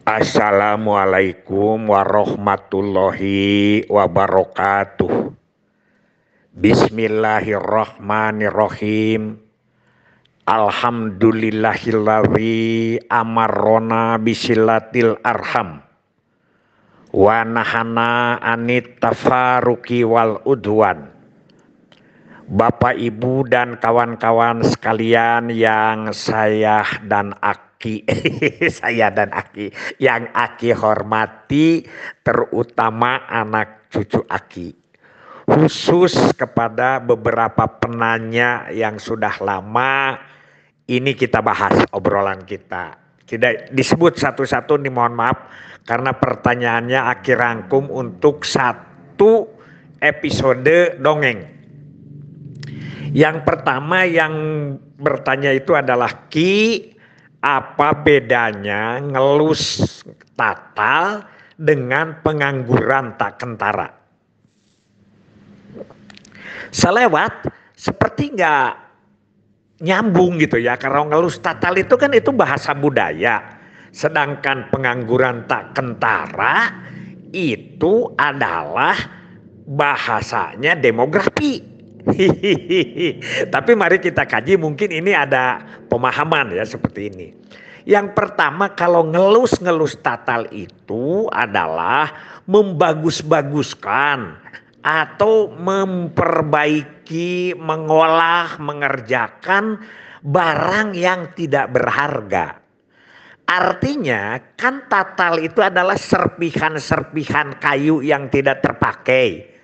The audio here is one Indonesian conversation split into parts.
Assalamualaikum warahmatullahi wabarakatuh. Bismillahirrahmanirrahim. Alhamdulillahilladzi amarrona bisilatil arham wa nahana anit tafaruki wal udwan. Bapak, Ibu, dan kawan-kawan sekalian yang saya dan Aki yang Aki hormati, terutama anak cucu Aki. Khusus kepada beberapa penanya yang sudah lama ini kita bahas obrolan kita. Tidak disebut satu-satu, nih mohon maaf karena pertanyaannya Aki rangkum untuk satu episode dongeng. Yang pertama yang bertanya itu adalah, Ki, apa bedanya ngelus tatal dengan pengangguran tak kentara? Selewat seperti nggak nyambung gitu ya. Kalau ngelus tatal itu kan itu bahasa budaya, sedangkan pengangguran tak kentara itu adalah bahasanya demografi. Tapi mari kita kaji, mungkin ini ada pemahaman ya seperti ini. Yang pertama, kalau ngelus-ngelus tatal itu adalah membagus-baguskan atau memperbaiki, mengolah, mengerjakan barang yang tidak berharga. Artinya kan tatal itu adalah serpihan-serpihan kayu yang tidak terpakai.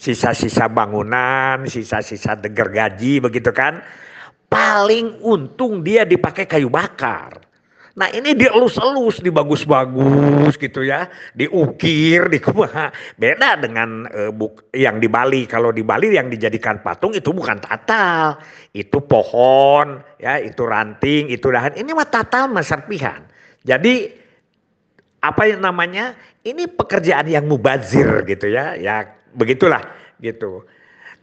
Sisa-sisa bangunan, sisa-sisa gergaji begitu kan. Paling untung dia dipakai kayu bakar. Nah ini dielus-elus, dibagus-bagus gitu ya. Diukir, dikumaha. Beda dengan yang di Bali. Kalau di Bali yang dijadikan patung itu bukan tatal. Itu pohon, ya, itu ranting, itu dahan. Ini mah tatal mah serpihan. Jadi apa yang namanya? Ini pekerjaan yang mubazir gitu ya. Ya begitulah gitu.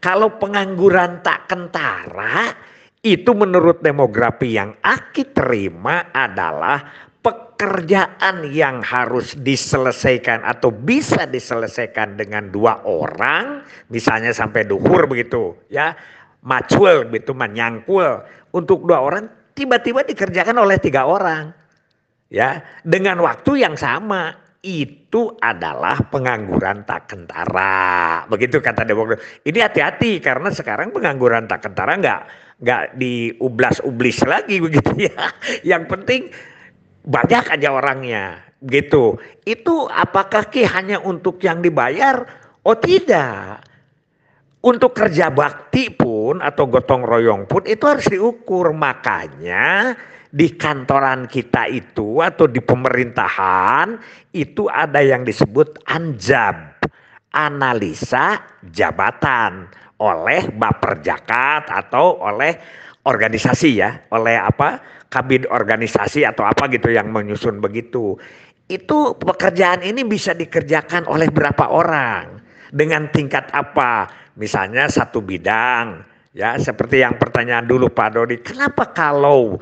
Kalau pengangguran tak kentara itu menurut demografi yang Aki terima adalah pekerjaan yang harus diselesaikan atau bisa diselesaikan dengan 2 orang, misalnya sampai duhur begitu ya, macul begitu, menyangkul untuk 2 orang, tiba-tiba dikerjakan oleh 3 orang ya dengan waktu yang sama. Itu adalah pengangguran tak kentara, begitu kata demokrat. Ini hati-hati karena sekarang pengangguran tak kentara nggak diublas-ublis lagi begitu ya. Yang penting banyak aja orangnya, gitu. Itu apakah Ki hanya untuk yang dibayar? Oh tidak. Untuk kerja bakti pun atau gotong royong pun itu harus diukur. Makanya di kantoran kita itu atau di pemerintahan itu ada yang disebut anjab, analisa jabatan, oleh Baperjakat atau oleh organisasi ya, oleh kabin organisasi atau apa gitu yang menyusun begitu. Itu pekerjaan ini bisa dikerjakan oleh berapa orang, dengan tingkat apa, misalnya satu bidang ya, seperti yang pertanyaan dulu Pak Dodi, kenapa kalau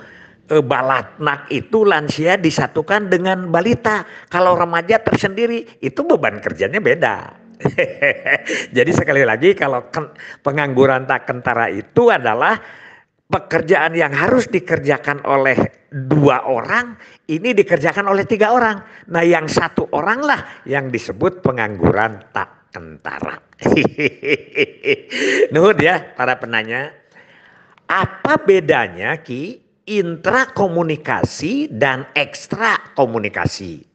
balatnak itu lansia disatukan dengan balita, kalau remaja tersendiri, itu beban kerjanya beda. Jadi sekali lagi, kalau pengangguran tak kentara itu adalah pekerjaan yang harus dikerjakan oleh 2 orang, ini dikerjakan oleh 3 orang. Nah yang 1 orang lah yang disebut pengangguran tak kentara. Nuhun ya para penanya. Apa bedanya Ki intrakomunikasi dan ekstra komunikasi?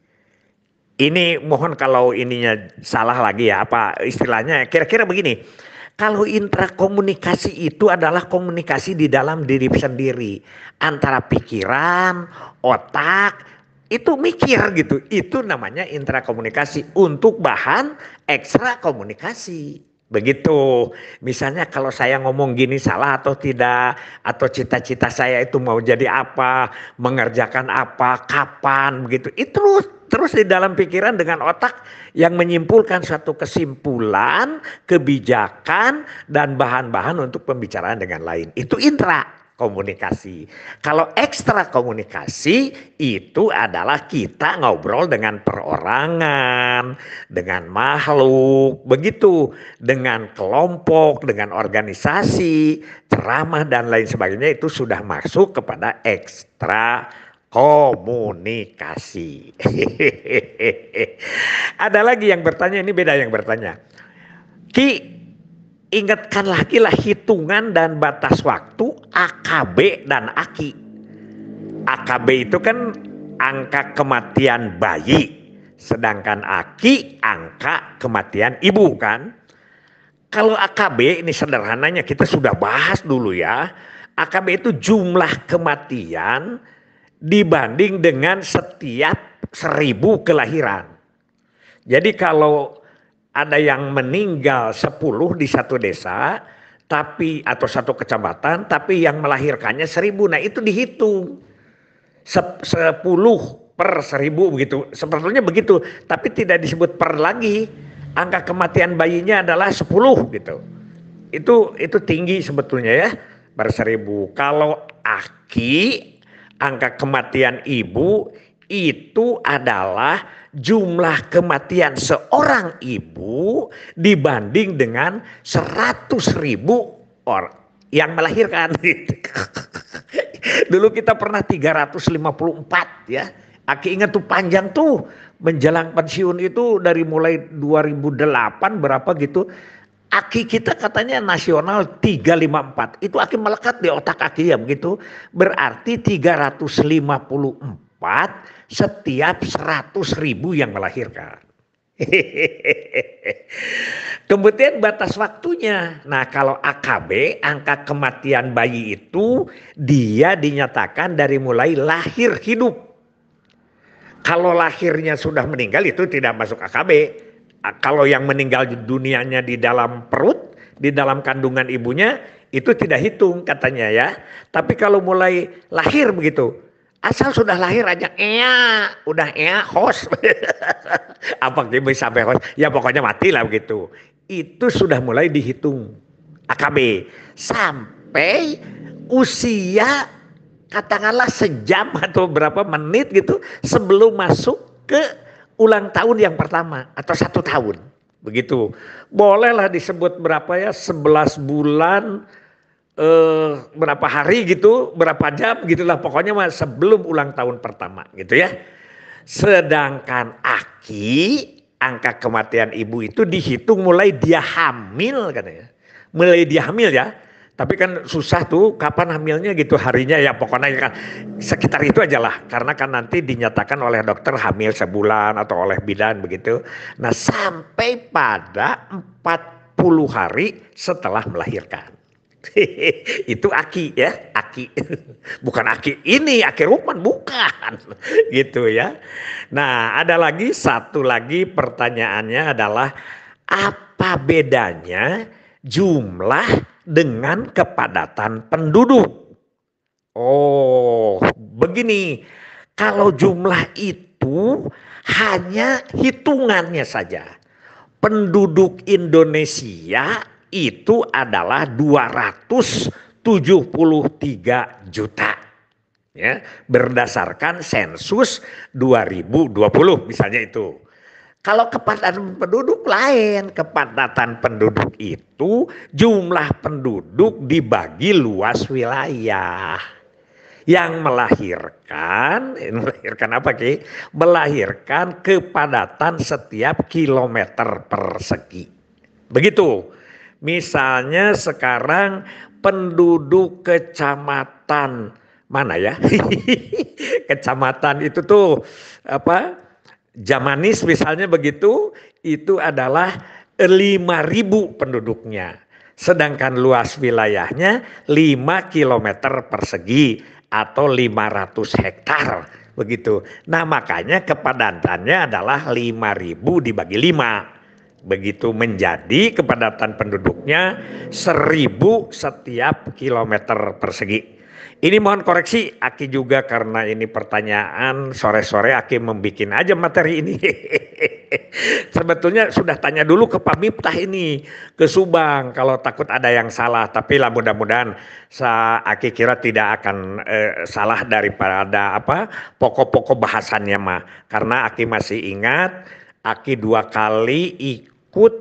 Ini mohon kalau ininya salah lagi ya, apa istilahnya, kira-kira begini. Kalau intrakomunikasi itu adalah komunikasi di dalam diri sendiri, antara pikiran, otak, itu mikir gitu. Itu namanya intrakomunikasi. Untuk bahan ekstra komunikasi. Begitu. Misalnya kalau saya ngomong gini salah atau tidak, atau cita-cita saya itu mau jadi apa, mengerjakan apa, kapan, begitu. Itu terus di dalam pikiran dengan otak yang menyimpulkan suatu kesimpulan, kebijakan, dan bahan-bahan untuk pembicaraan dengan lain. Itu intra. komunikasi. Kalau ekstra komunikasi itu adalah kita ngobrol dengan perorangan, dengan makhluk, begitu, dengan kelompok, dengan organisasi, ceramah dan lain sebagainya, itu sudah masuk kepada ekstra komunikasi. Ada lagi yang bertanya, ini beda yang bertanya. Ki, ingatkan lagi lah hitungan dan batas waktu AKB dan AKI. AKB itu kan angka kematian bayi, sedangkan AKI angka kematian ibu kan. Kalau AKB ini sederhananya kita sudah bahas dulu ya. AKB itu jumlah kematian dibanding dengan setiap 1000 kelahiran. Jadi kalau ada yang meninggal 10 di satu desa, tapi atau satu kecamatan, tapi yang melahirkannya 1000, nah itu dihitung 10 per 1000 begitu. Sebetulnya begitu, tapi tidak disebut per lagi. Angka kematian bayinya adalah 10 gitu. Itu tinggi sebetulnya ya, per 1000. Kalau AKI, angka kematian ibu itu adalah jumlah kematian seorang ibu dibanding dengan 100.000 orang yang melahirkan. Dulu kita pernah 354 ya. Aki ingat tuh panjang tuh menjelang pensiun itu dari mulai 2008 berapa gitu. Aki kita katanya nasional 354. Itu Aki melekat di otak Aki ya begitu. Berarti 354 setiap 100.000 yang melahirkan. Kemudian batas waktunya. Nah kalau AKB, angka kematian bayi itu dia dinyatakan dari mulai lahir hidup. Kalau lahirnya sudah meninggal itu tidak masuk AKB. Kalau yang meninggal dunianya di dalam perut, di dalam kandungan ibunya, itu tidak hitung katanya ya. Tapi kalau mulai lahir begitu, asal sudah lahir aja, udah host. Apa bisa sampai host? Ya pokoknya mati lah begitu. Itu sudah mulai dihitung AKB. Sampai usia katakanlah sejam atau berapa menit gitu sebelum masuk ke ulang tahun yang pertama atau 1 tahun. Begitu. Bolehlah disebut berapa ya, 11 bulan, berapa hari gitu, berapa jam gitulah pokoknya mah sebelum ulang tahun pertama gitu ya. Sedangkan AKI, angka kematian ibu itu dihitung mulai dia hamil katanya. Mulai dia hamil ya. Tapi kan susah tuh kapan hamilnya gitu harinya ya pokoknya kan sekitar itu aja lah. Karena kan nanti dinyatakan oleh dokter hamil sebulan atau oleh bidan begitu. Nah sampai pada 40 hari setelah melahirkan. Itu AKI ya, AKI. Bukan AKI ini, AKI Rukman bukan. Gitu ya. Nah ada lagi satu lagi pertanyaannya adalah apa bedanya jumlah dengan kepadatan penduduk? Oh, begini. Kalau jumlah itu hanya hitungannya saja. Penduduk Indonesia itu adalah 273 juta. Ya, berdasarkan sensus 2020 misalnya itu. Kalau kepadatan penduduk lain, kepadatan penduduk itu jumlah penduduk dibagi luas wilayah. Yang melahirkan apa Ki? Melahirkan kepadatan setiap kilometer persegi. Begitu. Misalnya sekarang penduduk kecamatan mana ya? Kecamatan itu tuh apa? Jamanis misalnya begitu, itu adalah 5.000 penduduknya. Sedangkan luas wilayahnya 5 kilometer persegi atau 500 hektar begitu. Nah makanya kepadatannya adalah 5.000 dibagi 5. Begitu menjadi kepadatan penduduknya 1.000 setiap kilometer persegi. Ini mohon koreksi Aki juga karena ini pertanyaan sore-sore Aki membikin aja materi ini. Sebetulnya sudah tanya dulu ke Pak Miftah ini, ke Subang kalau takut ada yang salah. Tapi lah mudah-mudahan Aki kira tidak akan salah daripada apa pokok-pokok bahasannya mah. Karena Aki masih ingat, Aki 2 kali ikut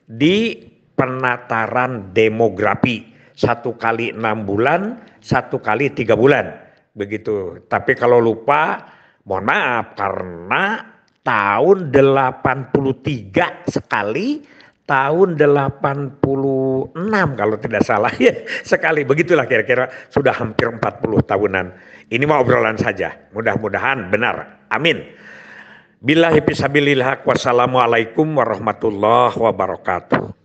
di penataran demografi. 1 kali 6 bulan, 1 kali 3 bulan. Begitu. Tapi kalau lupa, mohon maaf karena tahun 83 sekali, tahun 86 kalau tidak salah ya sekali. Begitulah kira-kira sudah hampir 40 tahunan. Ini mau obrolan saja. Mudah-mudahan benar. Amin. Billahi fisabilillah. Wassalamualaikum warahmatullahi wabarakatuh.